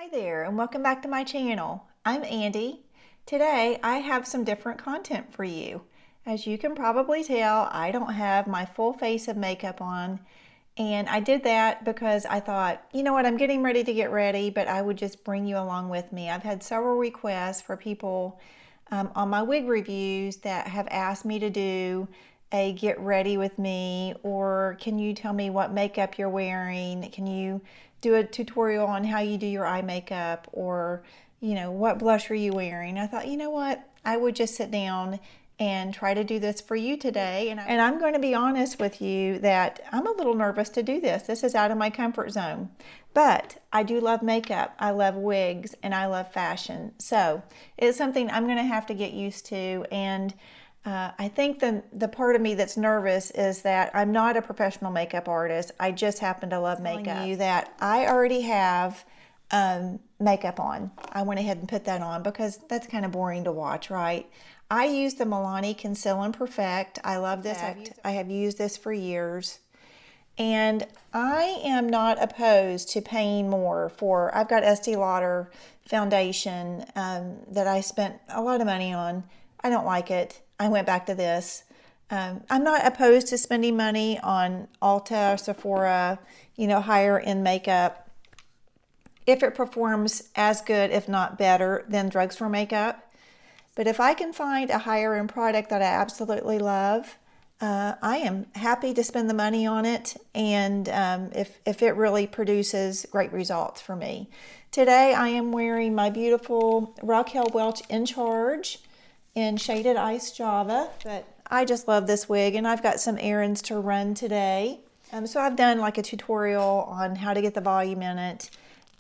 Hi there and welcome back to my channel. I'm Andy. Today I have some different content for you. As you can probably tell, I don't have my full face of makeup on, and I did that because I thought, you know what, I'm getting ready to get ready, but I would just bring you along with me. I've had several requests for people on my wig reviews that have asked me to do a get ready with me, or can you tell me what makeup you're wearing? Can you do a tutorial on how you do your eye makeup, or what blush are you wearing? I thought, you know what, I would just sit down and try to do this for you today. And I'm going to be honest with you that I'm a little nervous to do this. This is out of my comfort zone. But I do love makeup, I love wigs, and I love fashion. So it's something I'm going to have to get used to. And I think the part of me that's nervous is that I'm not a professional makeup artist. I just happen to love makeup. You that I already have makeup on. I went ahead and put that on because that's kind of boring to watch, right? I use the Milani Conceal and Perfect. I love this. I have used this for years. And I am not opposed to paying more for, I've got Estee Lauder foundation that I spent a lot of money on. I don't like it. I went back to this. I'm not opposed to spending money on Ulta, Sephora, higher end makeup, if it performs as good, if not better, than drugstore makeup. But if I can find a higher end product that I absolutely love, I am happy to spend the money on it, and if it really produces great results for me. Today I am wearing my beautiful Raquel Welch In Charge in Shaded Ice Java, but I just love this wig, and I've got some errands to run today. So I've done like a tutorial on how to get the volume in it,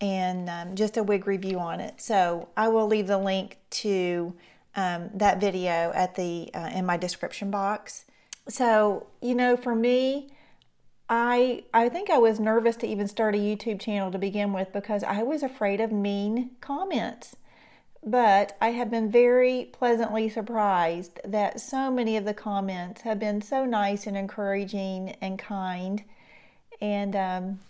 and just a wig review on it. So I will leave the link to that video at in my description box. So, for me, I think I was nervous to even start a YouTube channel to begin with because I was afraid of mean comments. But I have been very pleasantly surprised that so many of the comments have been so nice and encouraging and kind. And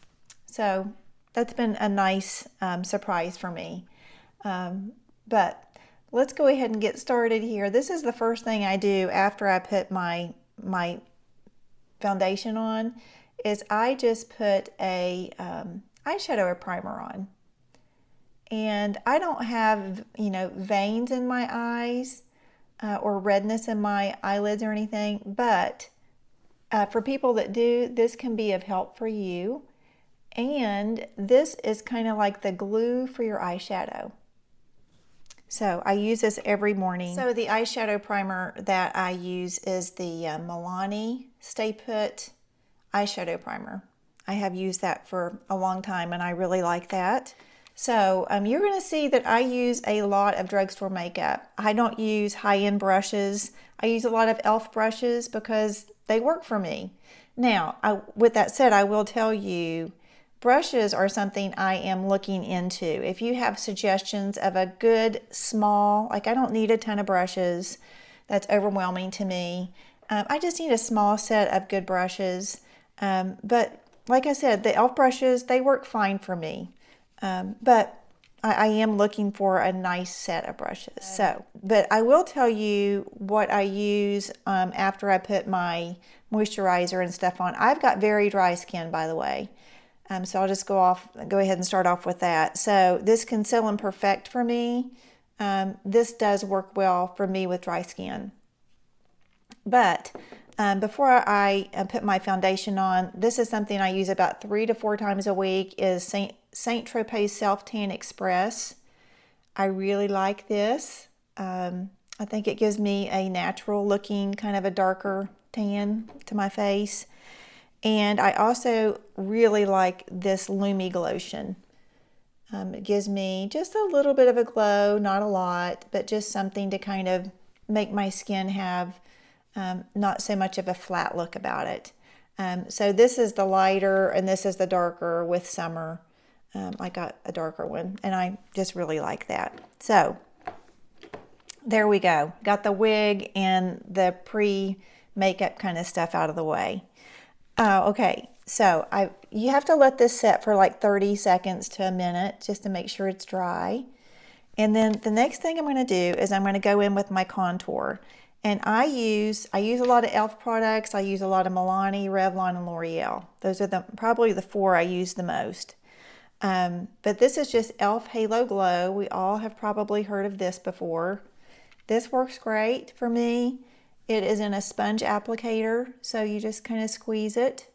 so that's been a nice surprise for me. But let's go ahead and get started here. This is the first thing I do after I put my foundation on, is I just put a eyeshadow primer on. And I don't have, veins in my eyes or redness in my eyelids or anything, but for people that do, this can be of help for you. And this is kind of like the glue for your eyeshadow. So I use this every morning. So the eyeshadow primer that I use is the Milani Stay Put eyeshadow primer. I have used that for a long time and I really like that. So you're going to see that I use a lot of drugstore makeup. I don't use high-end brushes. I use a lot of e.l.f. brushes because they work for me. Now, with that said, I will tell you, brushes are something I am looking into. If you have suggestions of a good small, like I don't need a ton of brushes, that's overwhelming to me. I just need a small set of good brushes. But like I said, the e.l.f. brushes, they work fine for me. But I am looking for a nice set of brushes. So, but I will tell you what I use after I put my moisturizer and stuff on. I've got very dry skin, by the way. So I'll just go ahead and start off with that. So this Conceal and Perfect for me, this does work well for me with dry skin. But before I put my foundation on, this is something I use about 3 to 4 times a week, is Saint Tropez Self Tan Express. I really like this. I think it gives me a natural looking, kind of a darker tan to my face. And I also really like this Lumi Glotion. It gives me just a little bit of a glow, not a lot, but just something to kind of make my skin have not so much of a flat look about it. So this is the lighter and this is the darker with summer. I got a darker one and I just really like that. So there we go. Got the wig and the pre-makeup kind of stuff out of the way. Okay, So you have to let this set for like 30 seconds to a minute just to make sure it's dry. And then the next thing I'm going to do is I'm going to go in with my contour. And I use a lot of e.l.f. products. I use a lot of Milani, Revlon, and L'Oreal. Those are probably the 4 I use the most. But this is just e.l.f. Halo Glow. We all have probably heard of this before. This works great for me. It is in a sponge applicator, so you just kind of squeeze it.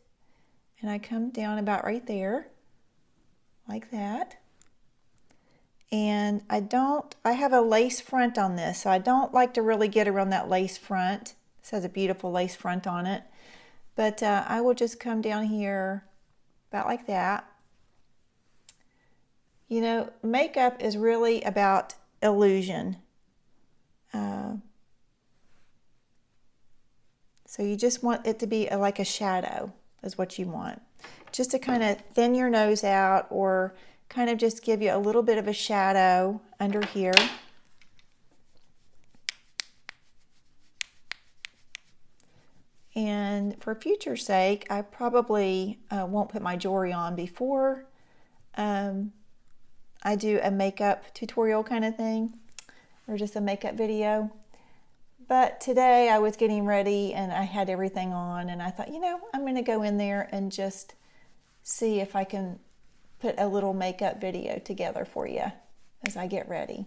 And I come down about right there, like that. And I have a lace front on this, so I don't like to really get around that lace front. This has a beautiful lace front on it. But I will just come down here about like that. You know, makeup is really about illusion. So you just want it to be like a shadow is what you want. Just to kind of thin your nose out or kind of just give you a little bit of a shadow under here. And for future's sake, I probably won't put my jewelry on before I do a makeup tutorial kind of thing, or just a makeup video. But today I was getting ready and I had everything on, and I thought, you know, I'm going to go in there and just see if I can put a little makeup video together for you as I get ready.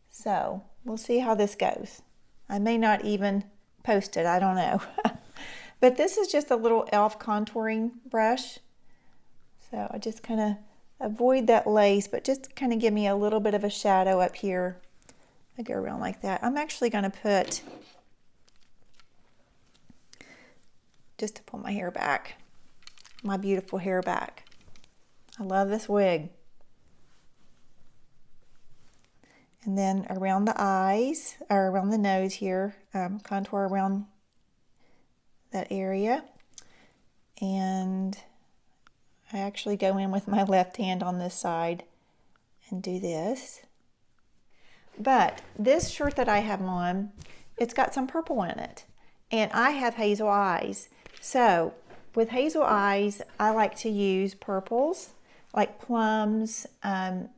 So we'll see how this goes. I may not even post it, I don't know. But this is just a little e.l.f. contouring brush. So I just kind of avoid that lace, but just kind of give me a little bit of a shadow up here. I go around like that. I'm actually going to put, just to pull my hair back, my beautiful hair back. I love this wig. And then around the eyes, or around the nose here, contour around that area. And I actually go in with my left hand on this side and do this. But this shirt that I have on, it's got some purple in it. And I have hazel eyes. So with hazel eyes, I like to use purples, like plums,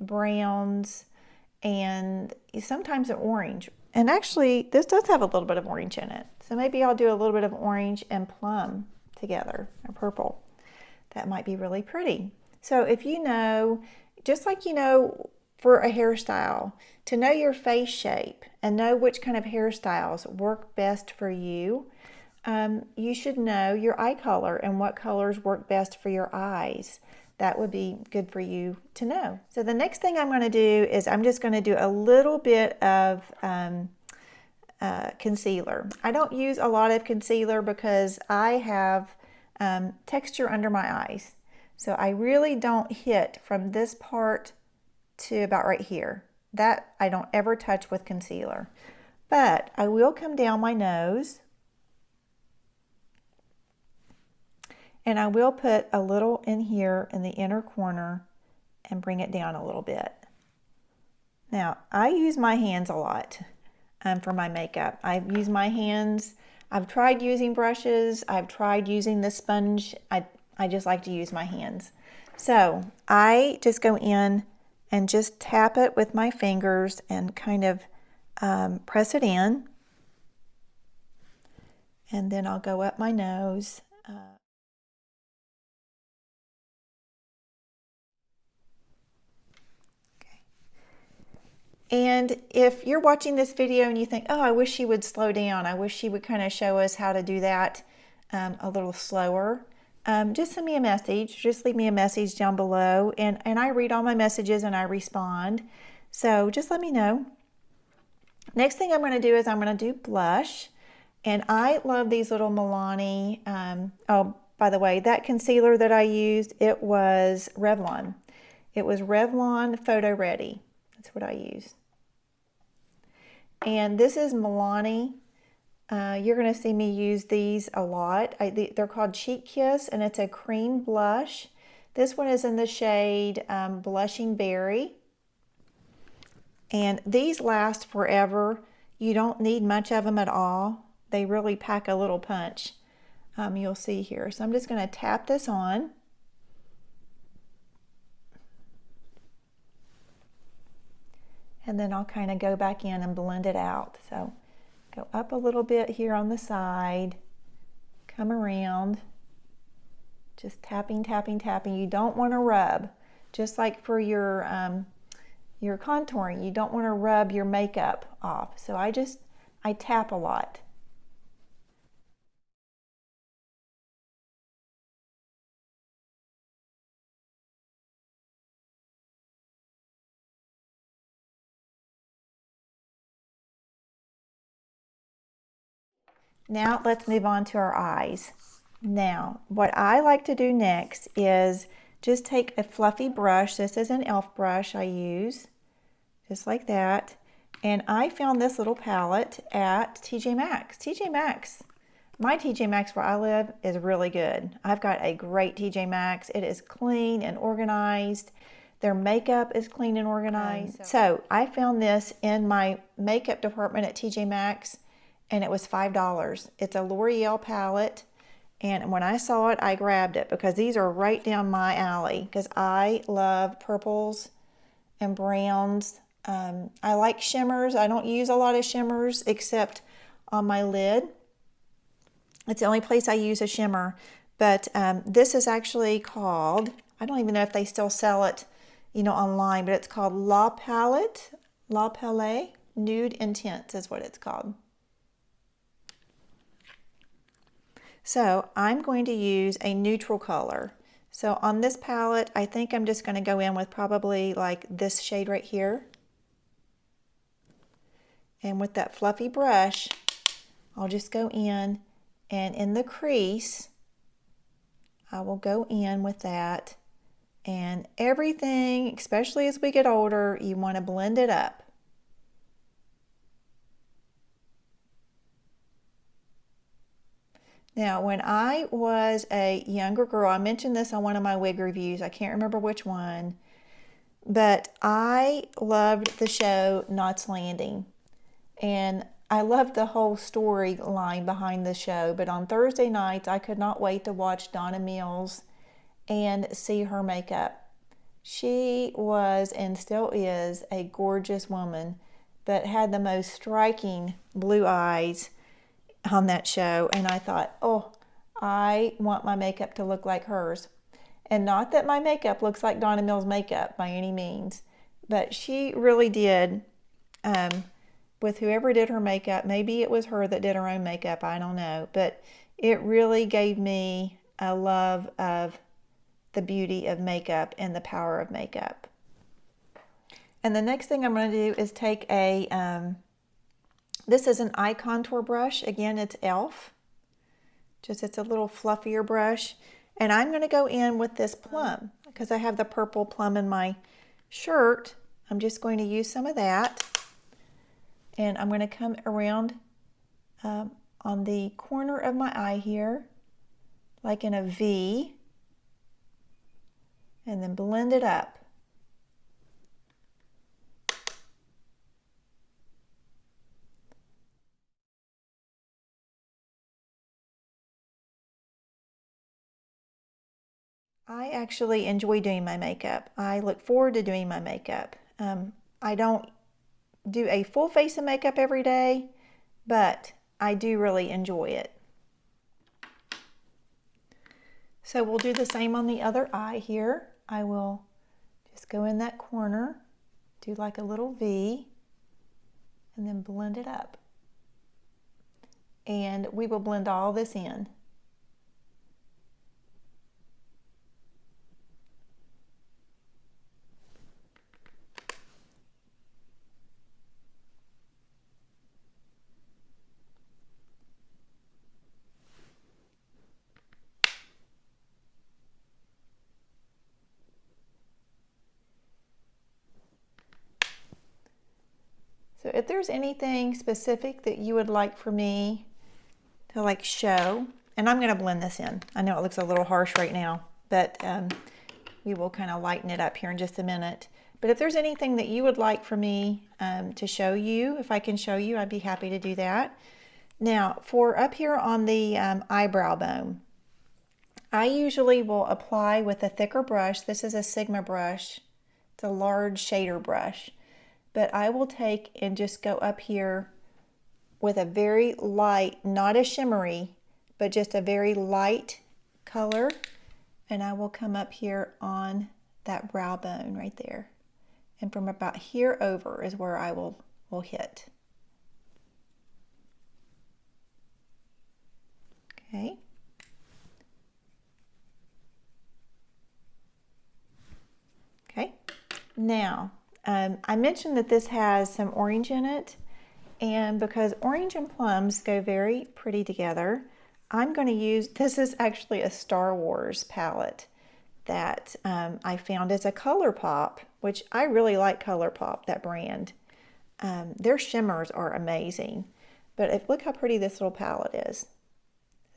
browns, and sometimes an orange. And actually, this does have a little bit of orange in it. So maybe I'll do a little bit of orange and plum together, or purple. That might be really pretty. So if you know, just like you know for a hairstyle, to know your face shape and know which kind of hairstyles work best for you, you should know your eye color and what colors work best for your eyes. That would be good for you to know. So the next thing I'm going to do is I'm just going to do a little bit of concealer. I don't use a lot of concealer because I have texture under my eyes. So I really don't hit from this part to about right here. That I don't ever touch with concealer. But I will come down my nose. And I will put a little in here in the inner corner and bring it down a little bit. Now, I use my hands a lot for my makeup. I use my hands. I've tried using brushes. I've tried using the sponge. I just like to use my hands. So I just go in and just tap it with my fingers and kind of press it in. And then I'll go up my nose. And if you're watching this video and you think, oh, I wish she would slow down, I wish she would kind of show us how to do that a little slower, just send me a message. Just leave me a message down below, and I read all my messages and I respond. So just let me know. Next thing I'm going to do is I'm going to do blush. And I love these little Milani. Oh, by the way, that concealer that I used, it was Revlon. It was Revlon Photo Ready. That's what I use. And this is Milani. You're going to see me use these a lot. They're called Cheek Kiss, and it's a cream blush. This one is in the shade Blushing Berry. And these last forever. You don't need much of them at all. They really pack a little punch. you'll see here. So I'm just going to tap this on. And then I'll kind of go back in and blend it out. So go up a little bit here on the side, come around, just tapping, tapping, tapping. You don't want to rub, just like for your contouring, you don't want to rub your makeup off. So I tap a lot. Now let's move on to our eyes. Now, what I like to do next is just take a fluffy brush. This is an e.l.f. brush I use, just like that. And I found this little palette at TJ Maxx. TJ Maxx, my TJ Maxx where I live is really good. I've got a great TJ Maxx. It is clean and organized. Their makeup is clean and organized. So I found this in my makeup department at TJ Maxx, and it was $5. It's a L'Oreal palette, and when I saw it, I grabbed it because these are right down my alley because I love purples and browns. I like shimmers. I don't use a lot of shimmers except on my lid. It's the only place I use a shimmer, but this is actually called, I don't even know if they still sell it, online, but it's called La Palette Nude Intense is what it's called. So I'm going to use a neutral color. So on this palette, I think I'm just going to go in with probably like this shade right here. And with that fluffy brush, I'll just go in, and in the crease, I will go in with that. And everything, especially as we get older, you want to blend it up. Now, when I was a younger girl, I mentioned this on one of my wig reviews. I can't remember which one, but I loved the show Knots Landing. And I loved the whole storyline behind the show. But on Thursday nights, I could not wait to watch Donna Mills and see her makeup. She was and still is a gorgeous woman, but had the most striking blue eyes on that show, and I thought, oh, I want my makeup to look like hers. And not that my makeup looks like Donna Mills' makeup by any means, but she really did, with whoever did her makeup. Maybe it was her that did her own makeup, I don't know, but it really gave me a love of the beauty of makeup and the power of makeup. And the next thing I'm going to do is take this is an eye contour brush. Again, it's e.l.f. It's a little fluffier brush. And I'm going to go in with this plum because I have the purple plum in my shirt. I'm just going to use some of that. And I'm going to come around on the corner of my eye here, like in a V, and then blend it up. I actually enjoy doing my makeup. I look forward to doing my makeup. I don't do a full face of makeup every day, but I do really enjoy it. So we'll do the same on the other eye here. I will just go in that corner, do like a little V, and then blend it up. And we will blend all this in. So if there's anything specific that you would like for me to show, and I'm going to blend this in. I know it looks a little harsh right now, but we will kind of lighten it up here in just a minute. But if there's anything that you would like for me to show you, if I can show you, I'd be happy to do that. Now, for up here on the eyebrow bone, I usually will apply with a thicker brush. This is a Sigma brush. It's a large shader brush. But I will take and just go up here with a very light, not a shimmery, but just a very light color. And I will come up here on that brow bone right there. And from about here over is where I will hit. Okay. Okay. Now, I mentioned that this has some orange in it, and because orange and plums go very pretty together, I'm going to use, this is actually a Star Wars palette that I found as a ColourPop, which I really like ColourPop, that brand. Their shimmers are amazing, but look how pretty this little palette is.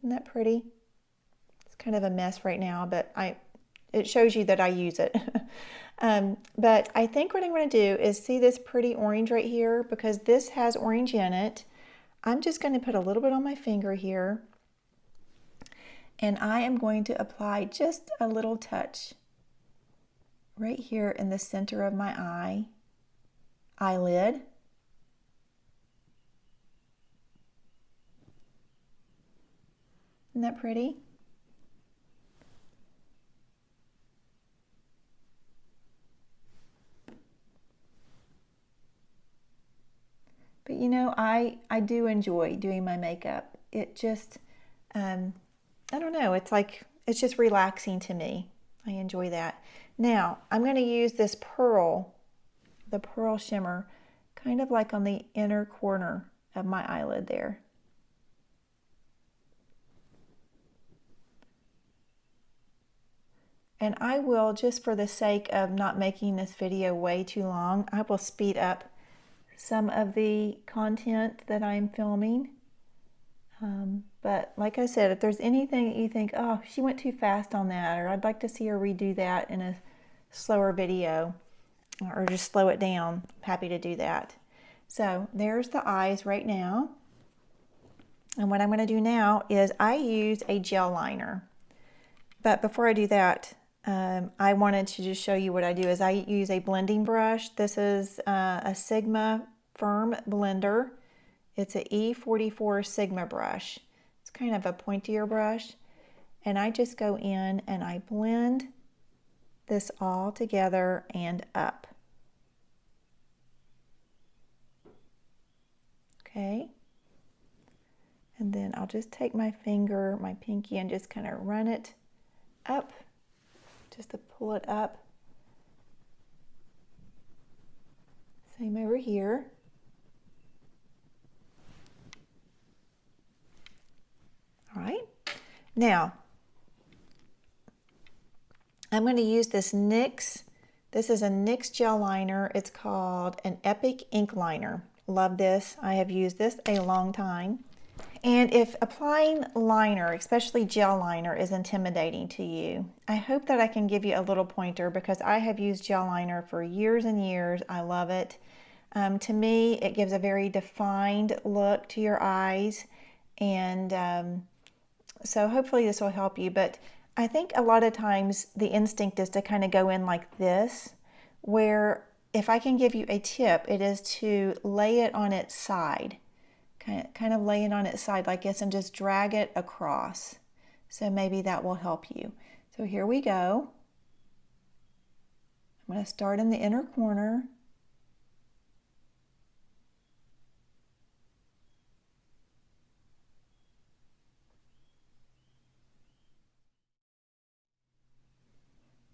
Isn't that pretty? It's kind of a mess right now, but it shows you that I use it. But I think what I'm going to do is see this pretty orange right here, because this has orange in it. I'm just going to put a little bit on my finger here, and I am going to apply just a little touch right here in the center of my eyelid. Isn't that pretty? But you know, I do enjoy doing my makeup. It just, I don't know, it's just relaxing to me. I enjoy that. Now, I'm going to use this pearl, the pearl shimmer, kind of like on the inner corner of my eyelid there. And I will, just for the sake of not making this video way too long, I will speed up some of the content that I'm filming. But like I said, if there's anything that you think, oh, she went too fast on that, or I'd like to see her redo that in a slower video, or just slow it down, I'm happy to do that. So there's the eyes right now. And what I'm going to do now is I use a gel liner. But before I do that, I wanted to just show you what I do is I use a blending brush. This is a Sigma Firm blender. It's an E44 Sigma brush. It's kind of a pointier brush. And I just go in and I blend this all together and up. Okay. And then I'll just take my finger, my pinky, and just kind of run it up, just to pull it up. Same over here. All right. Now, I'm going to use this NYX. This is a NYX gel liner. It's called an Epic Ink Liner. Love this. I have used this a long time. And if applying liner, especially gel liner, is intimidating to you, I hope that I can give you a little pointer, because I have used gel liner for years and years. I love it. To me, it gives a very defined look to your eyes, and so hopefully this will help you. But I think a lot of times the instinct is to kind of go in like this, where if I can give you a tip, it is to lay it on its side. Kind of lay it on its side like this and just drag it across. So maybe that will help you. So here we go. I'm going to start in the inner corner.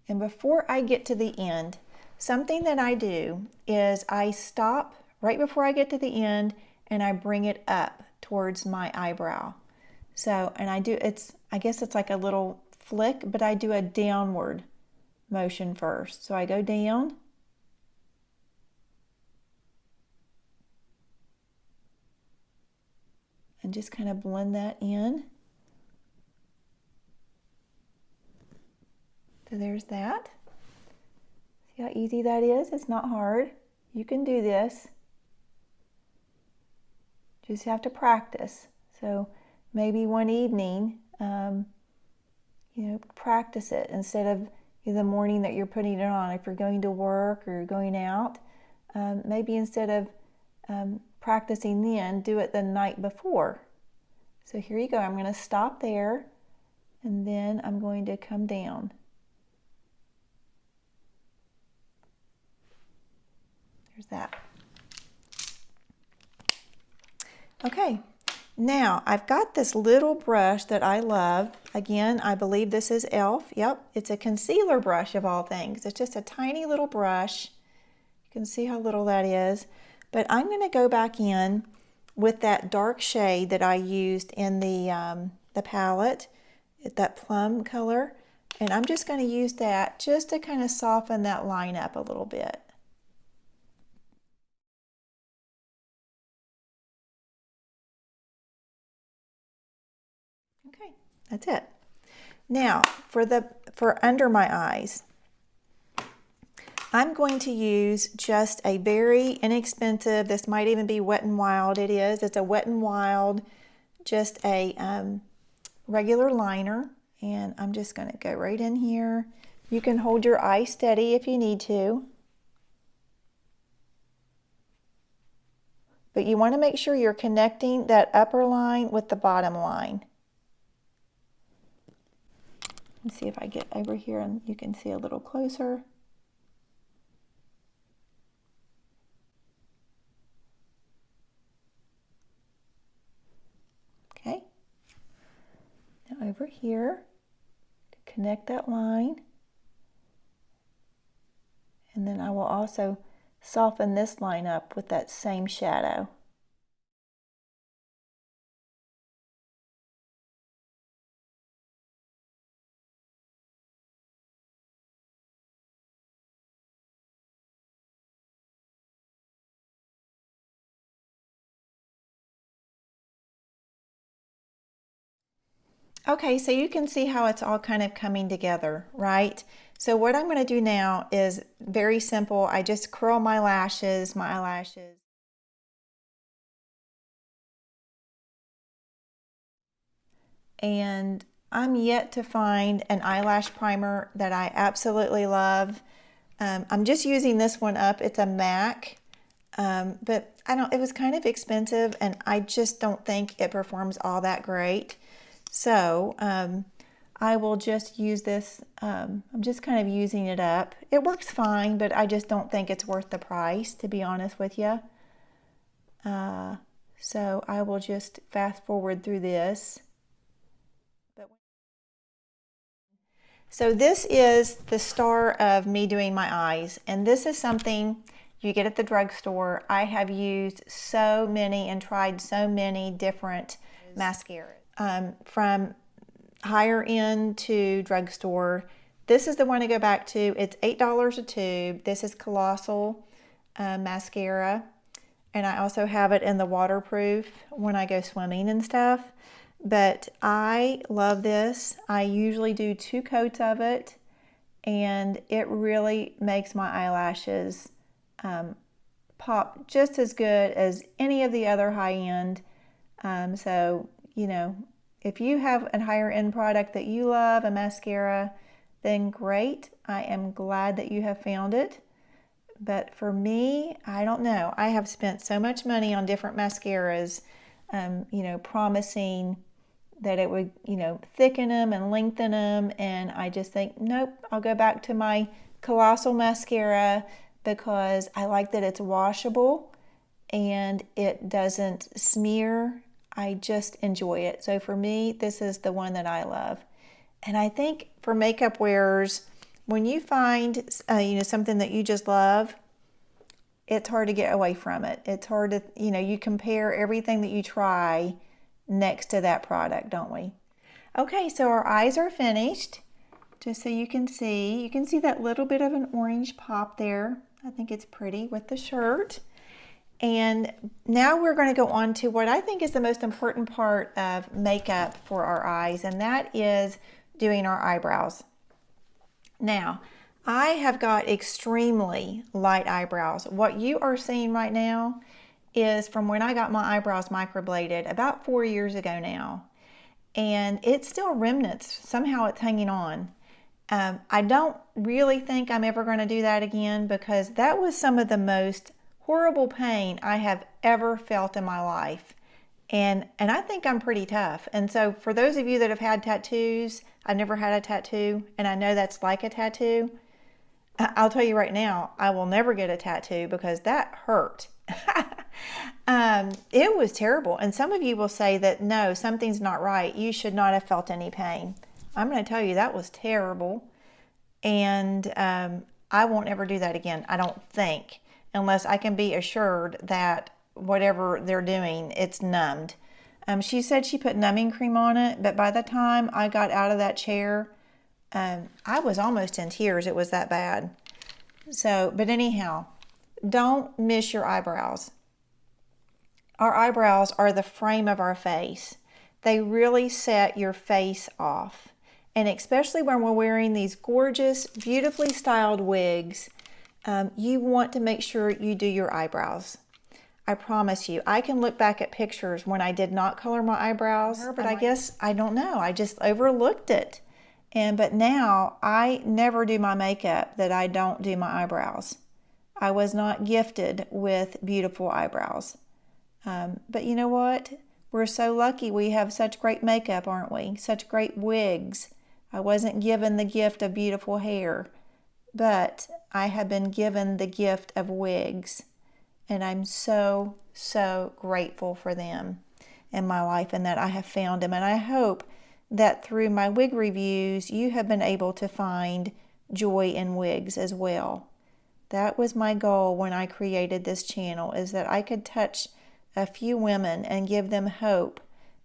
And before I get to the end, something that I do is I stop right before I get to the end and I bring it up towards my eyebrow. So, and I guess it's like a little flick, but I do a downward motion first. So I go down. And just kind of blend that in. So there's that. See how easy that is? It's not hard. You can do this. Just have to practice. So maybe one evening, practice it instead of the morning that you're putting it on. If you're going to work or you're going out, maybe instead of practicing then, do it the night before. So here you go. I'm going to stop there, and then I'm going to come down. There's that. Okay, now I've got this little brush that I love. Again, I believe this is e.l.f. Yep, it's a concealer brush of all things. It's just a tiny little brush. You can see how little that is. But I'm going to go back in with that dark shade that I used in the palette, that plum color. And I'm just going to use that just to kind of soften that line up a little bit. Okay, that's it. Now, for under my eyes, I'm going to use just a very inexpensive, this might even be Wet n Wild, it is. It's a Wet n Wild, just a regular liner. And I'm just going to go right in here. You can hold your eye steady if you need to. But you want to make sure you're connecting that upper line with the bottom line. Let's see if I get over here and you can see a little closer. Okay. Now over here, connect that line. And then I will also soften this line up with that same shadow. Okay, so you can see how it's all kind of coming together, right? So what I'm going to do now is very simple. I just curl my lashes, my eyelashes. And I'm yet to find an eyelash primer that I absolutely love. I'm just using this one up. It's a MAC, but it was kind of expensive and I just don't think it performs all that great. So I will just use this. I'm just kind of using it up. It works fine, but I just don't think it's worth the price, to be honest with you. So I will just fast forward through this. So this is the star of me doing my eyes, and this is something you get at the drugstore. I have used so many and tried so many different mascaras. From higher end to drugstore. This is the one to go back to. It's $8 a tube. This is Colossal mascara, and I also have it in the waterproof when I go swimming and stuff. But I love this. I usually do 2 coats of it, and it really makes my eyelashes pop just as good as any of the other high-end. So, if you have a higher end product that you love, a mascara, then great. I am glad that you have found it. But for me, I don't know. I have spent so much money on different mascaras, promising that it would, thicken them and lengthen them. And I just think, nope, I'll go back to my Colossal mascara because I like that it's washable and it doesn't smear. I just enjoy it. So for me, this is the one that I love. And I think for makeup wearers, when you find something that you just love, it's hard to get away from it. It's hard to, you compare everything that you try next to that product, don't we? Okay, so our eyes are finished. Just so you can see that little bit of an orange pop there. I think it's pretty with the shirt. And now we're going to go on to what I think is the most important part of makeup for our eyes, and that is doing our eyebrows. Now, I have got extremely light eyebrows. What you are seeing right now is from when I got my eyebrows microbladed about 4 years ago now. And it's still remnants. Somehow it's hanging on. I don't really think I'm ever going to do that again because that was some of the most horrible pain I have ever felt in my life. And I think I'm pretty tough. And so for those of you that have had tattoos, I've never had a tattoo, and I know that's like a tattoo. I'll tell you right now, I will never get a tattoo because that hurt. It was terrible. And some of you will say that, no, something's not right. You should not have felt any pain. I'm going to tell you that was terrible. And I won't ever do that again, I don't think, unless I can be assured that whatever they're doing, it's numbed. She said she put numbing cream on it, but by the time I got out of that chair, I was almost in tears. It was that bad. So, but anyhow, don't miss your eyebrows. Our eyebrows are the frame of our face. They really set your face off. And especially when we're wearing these gorgeous, beautifully styled wigs, you want to make sure you do your eyebrows. I promise you, I can look back at pictures when I did not color my eyebrows, but I guess, I don't know, I just overlooked it. But now I never do my makeup that I don't do my eyebrows. I was not gifted with beautiful eyebrows. But you know what? We're so lucky we have such great makeup, aren't we? Such great wigs. I wasn't given the gift of beautiful hair, but I have been given the gift of wigs. And I'm so, so grateful for them in my life and that I have found them. And I hope that through my wig reviews, you have been able to find joy in wigs as well. That was my goal when I created this channel, is that I could touch a few women and give them hope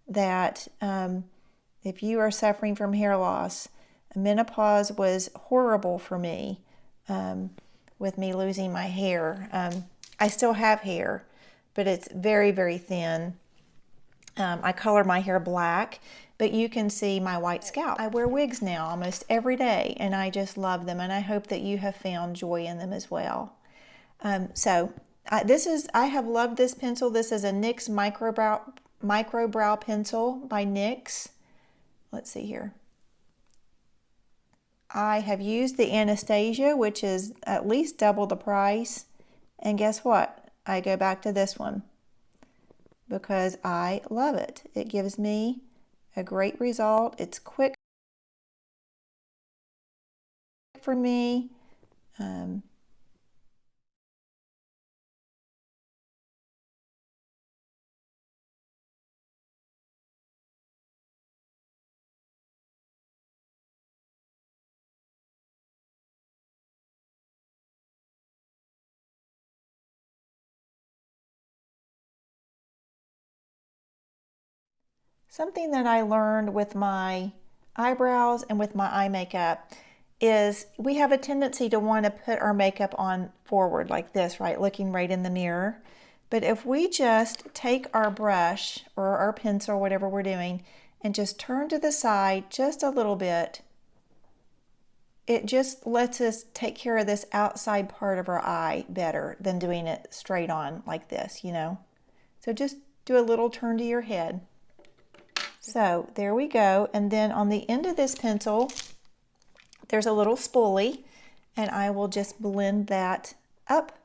that if you are suffering from hair loss, menopause was horrible for me with me losing my hair. I still have hair, but it's very, very thin. I color my hair black, but you can see my white scalp. I wear wigs now almost every day, and I just love them, and I hope that you have found joy in them as well. I have loved this pencil. This is a NYX Micro Brow Pencil by NYX. Let's see here. I have used the Anastasia, which is at least double the price. And guess what? I go back to this one because I love it. It gives me a great result. It's quick for me. Something that I learned with my eyebrows and with my eye makeup is we have a tendency to want to put our makeup on forward like this, right? Looking right in the mirror. But if we just take our brush or our pencil, whatever we're doing, and just turn to the side just a little bit, it just lets us take care of this outside part of our eye better than doing it straight on like this, you know? So just do a little turn to your head. So there we go. And then on the end of this pencil, there's a little spoolie, and I will just blend that up.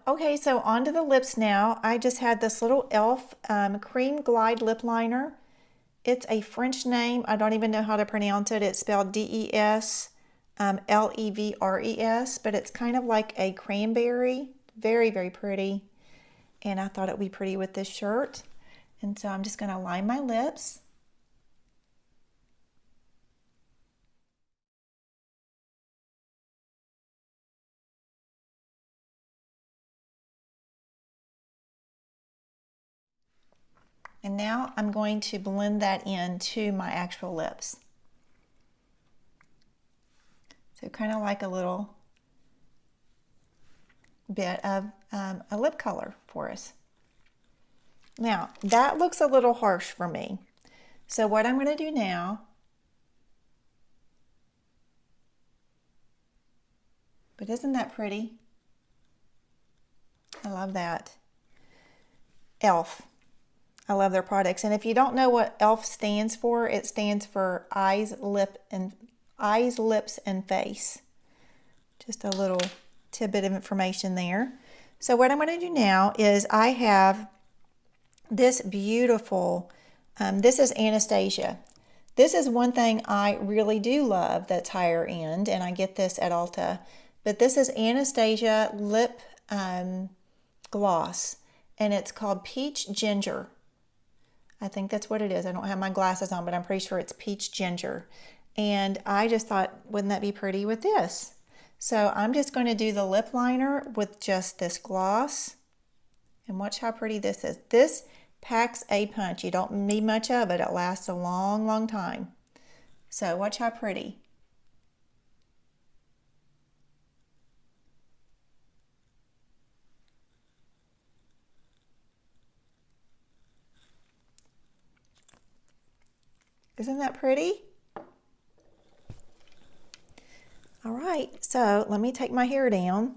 Okay, so onto the lips now. I just had this little e.l.f. Cream Glide Lip Liner. It's a French name. I don't even know how to pronounce it. It's spelled D-E-S. Levres, but it's kind of like a cranberry. Very, very pretty. And I thought it would be pretty with this shirt. And so I'm just going to line my lips. And now I'm going to blend that into my actual lips. So kind of like a little bit of a lip color for us. Now, that looks a little harsh for me. So what I'm going to do now But isn't that pretty? I love that. e.l.f. I love their products. And if you don't know what e.l.f. stands for, it stands for eyes, lips, and face. Just a little tidbit of information there. So what I'm going to do now is I have this beautiful, this is Anastasia. This is one thing I really do love that's higher end, and I get this at Ulta. But this is Anastasia lip gloss, and it's called Peach Ginger. I think that's what it is. I don't have my glasses on, but I'm pretty sure it's Peach Ginger. And I just thought, wouldn't that be pretty with this? So I'm just going to do the lip liner with just this gloss. And watch how pretty this is. This packs a punch. You don't need much of it. It lasts a long, long time. So watch how pretty. Isn't that pretty? All right, so let me take my hair down.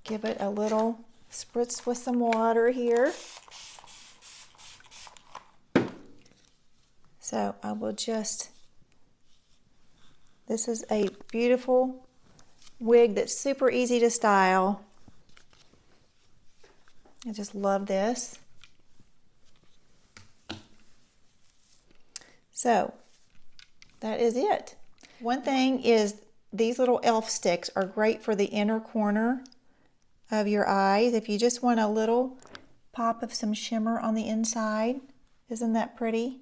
Give it a little spritz with some water here. So I will just, this is a beautiful wig that's super easy to style. I just love this. So that is it. One thing is these little e.l.f. sticks are great for the inner corner of your eyes. If you just want a little pop of some shimmer on the inside. Isn't that pretty?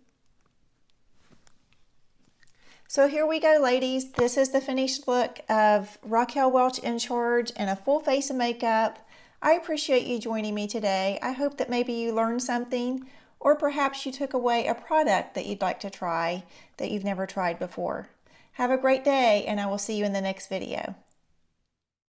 So here we go, ladies. This is the finished look of Raquel Welch in charge and a full face of makeup. I appreciate you joining me today. I hope that maybe you learned something, or perhaps you took away a product that you'd like to try that you've never tried before. Have a great day, and I will see you in the next video.